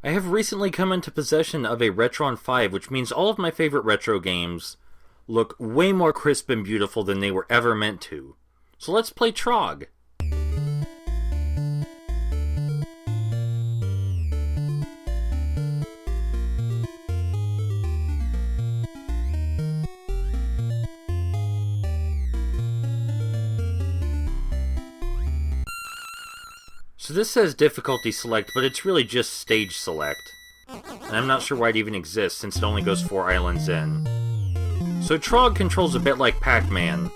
I have recently come into possession of a Retron 5, which means all of my favorite retro games look way more crisp and beautiful than they were ever meant to. So let's play Trog. So this says difficulty select, but it's really just stage select. And I'm not sure why it even exists, since it only goes 4 islands in. So Trog controls a bit like Pac-Man.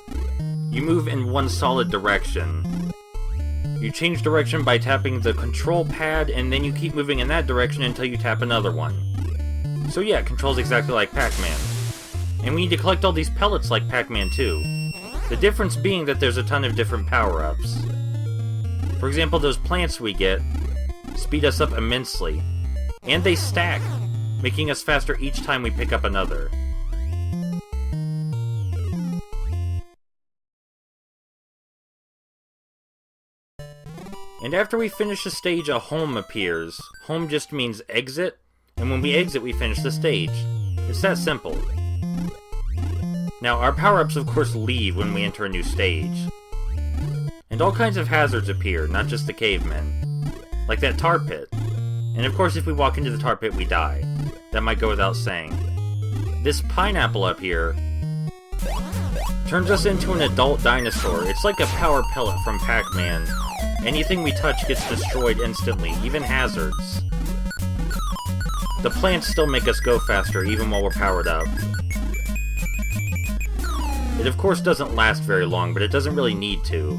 You move in one solid direction. You change direction by tapping the control pad, and then you keep moving in that direction until you tap another one. So yeah, it controls exactly like Pac-Man. And we need to collect all these pellets like Pac-Man too. The difference being that there's a ton of different power-ups. For example, those plants we get speed us up immensely. And they stack, making us faster each time we pick up another. And after we finish a stage, a home appears. Home just means exit, and when we exit, we finish the stage. It's that simple. Now, our power-ups of course leave when we enter a new stage. And all kinds of hazards appear, not just the cavemen. Like that tar pit. And of course if we walk into the tar pit, we die. That might go without saying. This pineapple up here turns us into an adult dinosaur. It's like a power pellet from Pac-Man. Anything we touch gets destroyed instantly, even hazards. The plants still make us go faster, even while we're powered up. It of course doesn't last very long, but it doesn't really need to.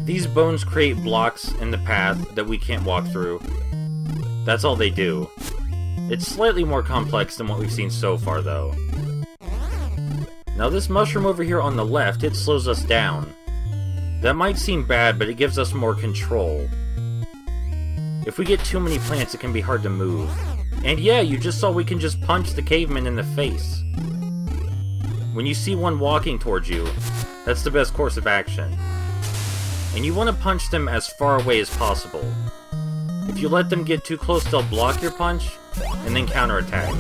These bones create blocks in the path that we can't walk through. That's all they do. It's slightly more complex than what we've seen so far, though. Now this mushroom over here on the left, it slows us down. That might seem bad, but it gives us more control. If we get too many plants, it can be hard to move. And yeah, you just saw we can just punch the caveman in the face. When you see one walking towards you, that's the best course of action. And you want to punch them as far away as possible. If you let them get too close, they'll block your punch, and then counterattack,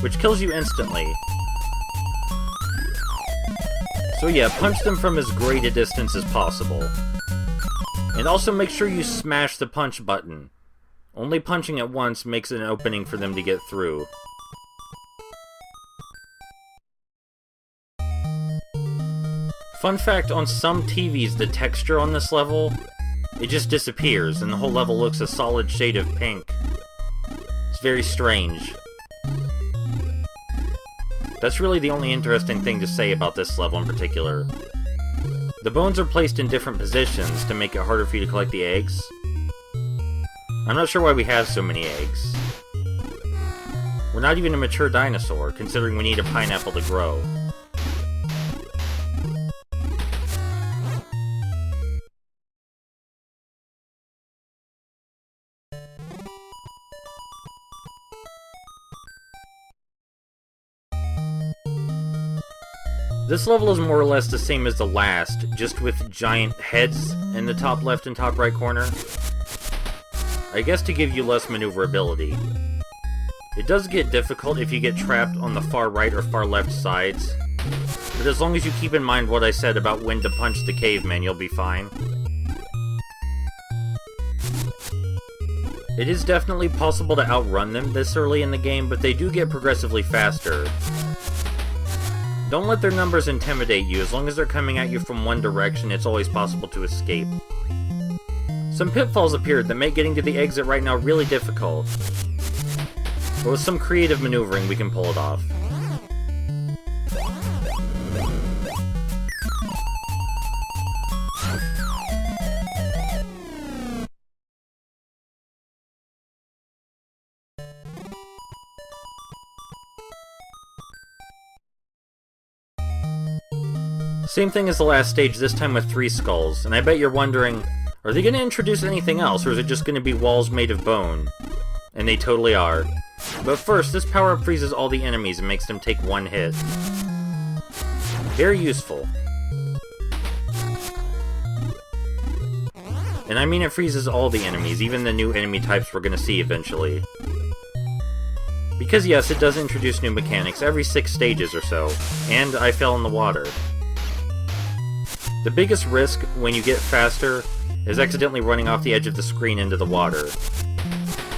which kills you instantly. So yeah, punch them from as great a distance as possible. And also make sure you smash the punch button. Only punching it once makes an opening for them to get through. Fun fact, on some TVs, the texture on this level, it just disappears, and the whole level looks a solid shade of pink. It's very strange. That's really the only interesting thing to say about this level in particular. The bones are placed in different positions to make it harder for you to collect the eggs. I'm not sure why we have so many eggs. We're not even a mature dinosaur, considering we need a pineapple to grow. This level is more or less the same as the last, just with giant heads in the top left and top right corner. I guess to give you less maneuverability. It does get difficult if you get trapped on the far right or far left sides, but as long as you keep in mind what I said about when to punch the caveman, you'll be fine. It is definitely possible to outrun them this early in the game, but they do get progressively faster. Don't let their numbers intimidate you. As long as they're coming at you from one direction, it's always possible to escape. Some pitfalls appeared that make getting to the exit right now really difficult. But with some creative maneuvering, we can pull it off. Same thing as the last stage, this time with 3 skulls, and I bet you're wondering, are they going to introduce anything else, or is it just going to be walls made of bone? And they totally are. But first, this power-up freezes all the enemies and makes them take one hit. Very useful. And I mean it freezes all the enemies, even the new enemy types we're gonna see eventually. Because yes, it does introduce new mechanics every 6 stages or so, and I fell in the water. The biggest risk when you get faster is accidentally running off the edge of the screen into the water.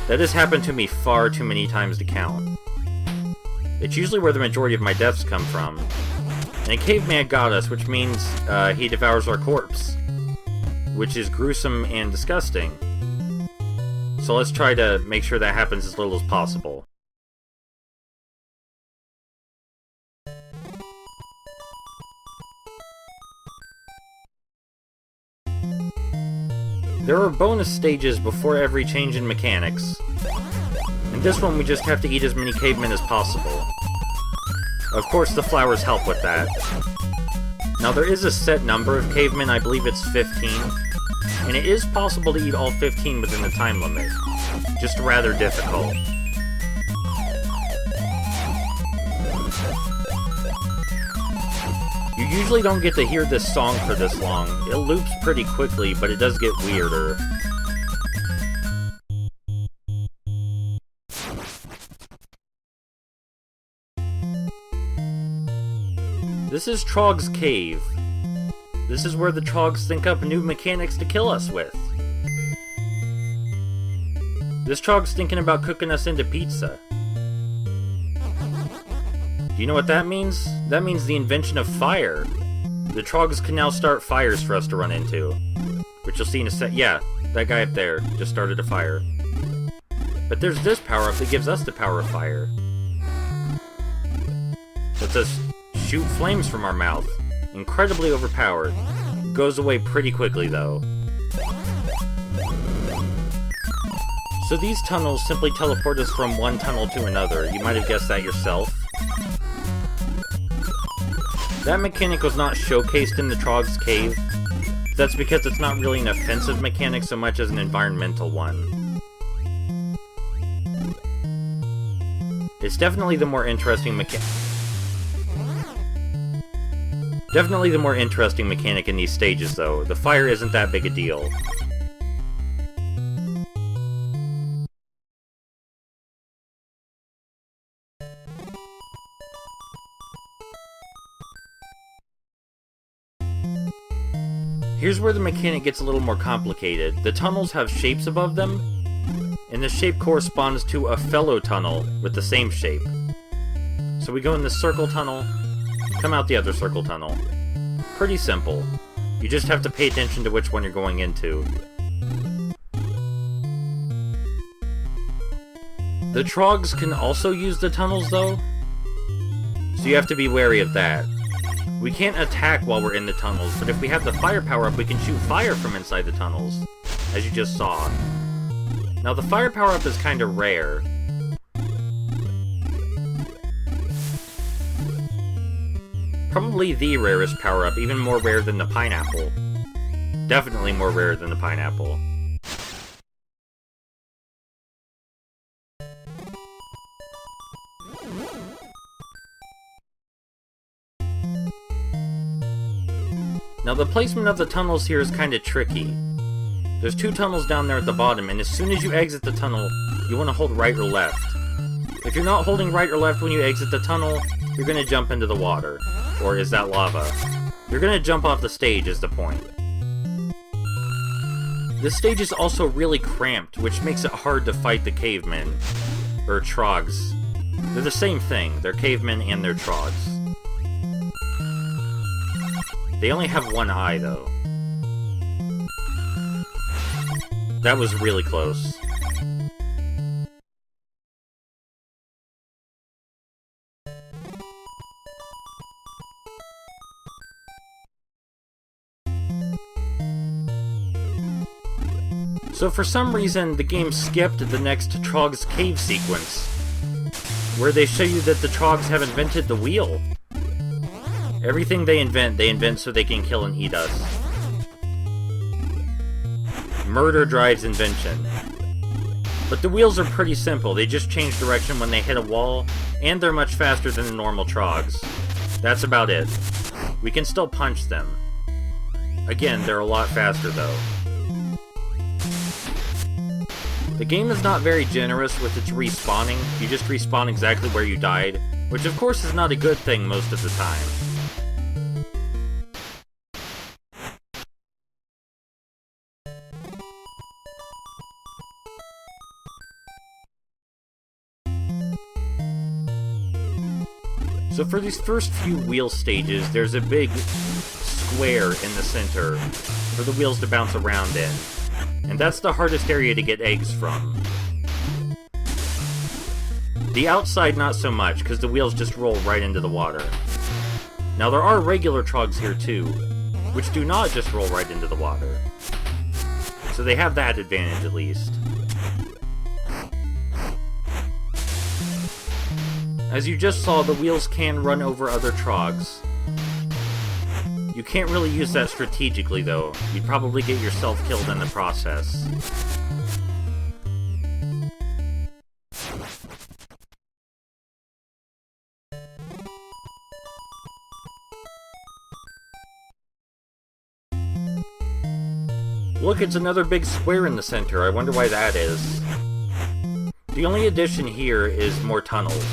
That has happened to me far too many times to count. It's usually where the majority of my deaths come from. And a caveman got us, which means he devours our corpse. Which is gruesome and disgusting. So let's try to make sure that happens as little as possible. There are bonus stages before every change in mechanics. In this one we just have to eat as many cavemen as possible. Of course the flowers help with that. Now there is a set number of cavemen, I believe it's 15. And it is possible to eat all 15 within the time limit. Just rather difficult. You usually don't get to hear this song for this long. It loops pretty quickly, but it does get weirder. This is Trog's cave. This is where the Trogs think up new mechanics to kill us with. This Trog's thinking about cooking us into pizza. Do you know what that means? That means the invention of fire. The Trogs can now start fires for us to run into. Which you'll see in a sec. Yeah, that guy up there just started a fire. But there's this power-up that gives us the power of fire. Lets us shoot flames from our mouth. Incredibly overpowered. Goes away pretty quickly, though. So these tunnels simply teleport us from one tunnel to another. You might have guessed that yourself. That mechanic was not showcased in the Trog's cave. That's because it's not really an offensive mechanic so much as an environmental one. It's definitely the more interesting mechanic. Definitely the more interesting mechanic in these stages, though. The fire isn't that big a deal. Here's where the mechanic gets a little more complicated. The tunnels have shapes above them, and the shape corresponds to a fellow tunnel with the same shape. So we go in this circle tunnel, come out the other circle tunnel. Pretty simple. You just have to pay attention to which one you're going into. The Trogs can also use the tunnels, though, so you have to be wary of that. We can't attack while we're in the tunnels, but if we have the fire power up, we can shoot fire from inside the tunnels, as you just saw. Now, the fire power up is kind of rare. Probably the rarest power-up, even more rare than the pineapple. Definitely more rare than the pineapple. Now the placement of the tunnels here is kinda tricky. There's 2 tunnels down there at the bottom, and as soon as you exit the tunnel, you want to hold right or left. If you're not holding right or left when you exit the tunnel, you're gonna jump into the water. Or is that lava? You're gonna jump off the stage is the point. This stage is also really cramped, which makes it hard to fight the cavemen. Or Trogs. They're the same thing. They're cavemen and they're Trogs. They only have one eye, though. That was really close. So for some reason, the game skipped the next Trog's cave sequence, where they show you that the Trogs have invented the wheel. Everything they invent so they can kill and eat us. Murder drives invention. But the wheels are pretty simple, they just change direction when they hit a wall, and they're much faster than the normal Trogs. That's about it. We can still punch them. Again, they're a lot faster though. The game is not very generous with its respawning. You just respawn exactly where you died, which of course is not a good thing most of the time. So for these first few wheel stages, there's a big square in the center for the wheels to bounce around in. And that's the hardest area to get eggs from. The outside not so much, because the wheels just roll right into the water. Now there are regular Trogs here too, which do not just roll right into the water. So they have that advantage at least. As you just saw, the wheels can run over other Trogs. You can't really use that strategically, though. You'd probably get yourself killed in the process. Look, it's another big square in the center. I wonder why that is. The only addition here is more tunnels.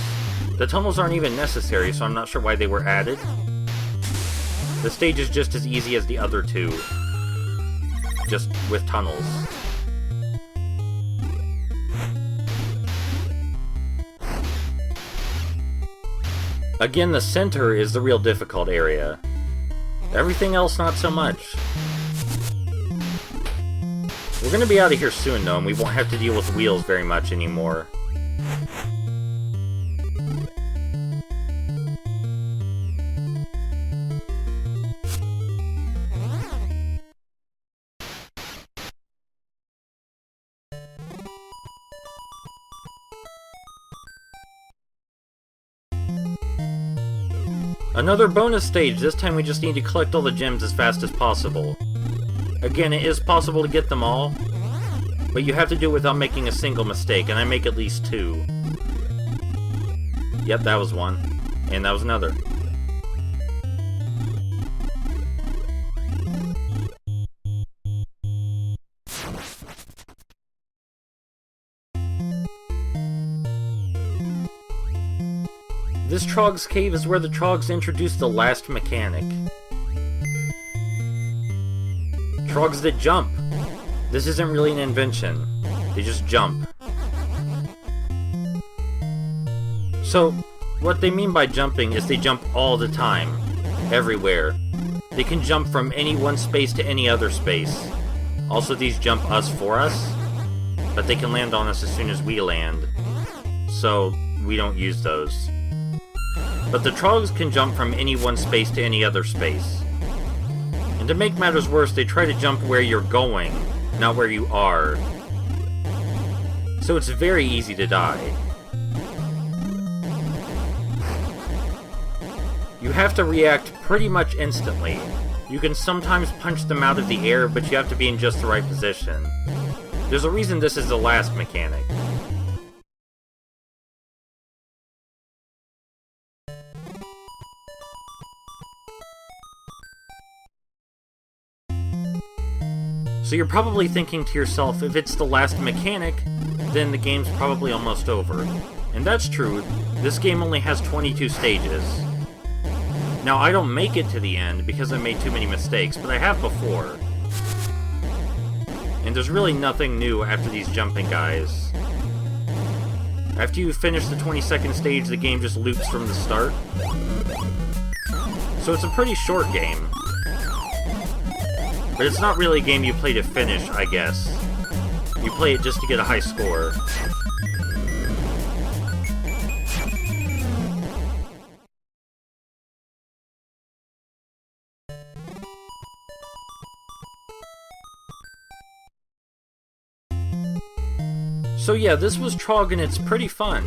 The tunnels aren't even necessary, so I'm not sure why they were added. The stage is just as easy as the other two, just with tunnels. Again, the center is the real difficult area. Everything else, not so much. We're gonna be out of here soon, though, and we won't have to deal with wheels very much anymore. Another bonus stage, this time we just need to collect all the gems as fast as possible. Again, it is possible to get them all, but you have to do it without making a single mistake, and I make at least 2. Yep, that was one. And that was another. This Trog's Cave is where the Trogs introduced the last mechanic. Trogs that jump. This isn't really an invention. They just jump. So, what they mean by jumping is they jump all the time. Everywhere. They can jump from any one space to any other space. Also, these jump us for us, but they can land on us as soon as we land. So, we don't use those. But the Trogs can jump from any one space to any other space. And to make matters worse, they try to jump where you're going, not where you are. So it's very easy to die. You have to react pretty much instantly. You can sometimes punch them out of the air, but you have to be in just the right position. There's a reason this is the last mechanic. So you're probably thinking to yourself, if it's the last mechanic, then the game's probably almost over. And that's true, this game only has 22 stages. Now, I don't make it to the end because I made too many mistakes, but I have before. And there's really nothing new after these jumping guys. After you finish the 22nd stage, the game just loops from the start. So it's a pretty short game. But it's not really a game you play to finish, I guess. You play it just to get a high score. So yeah, this was Trog and it's pretty fun.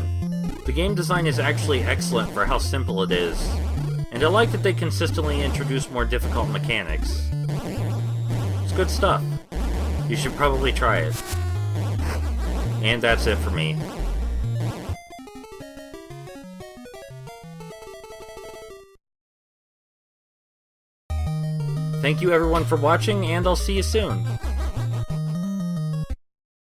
The game design is actually excellent for how simple it is. And I like that they consistently introduce more difficult mechanics. It's good stuff. You should probably try it. And that's it for me. Thank you everyone for watching, and I'll see you soon.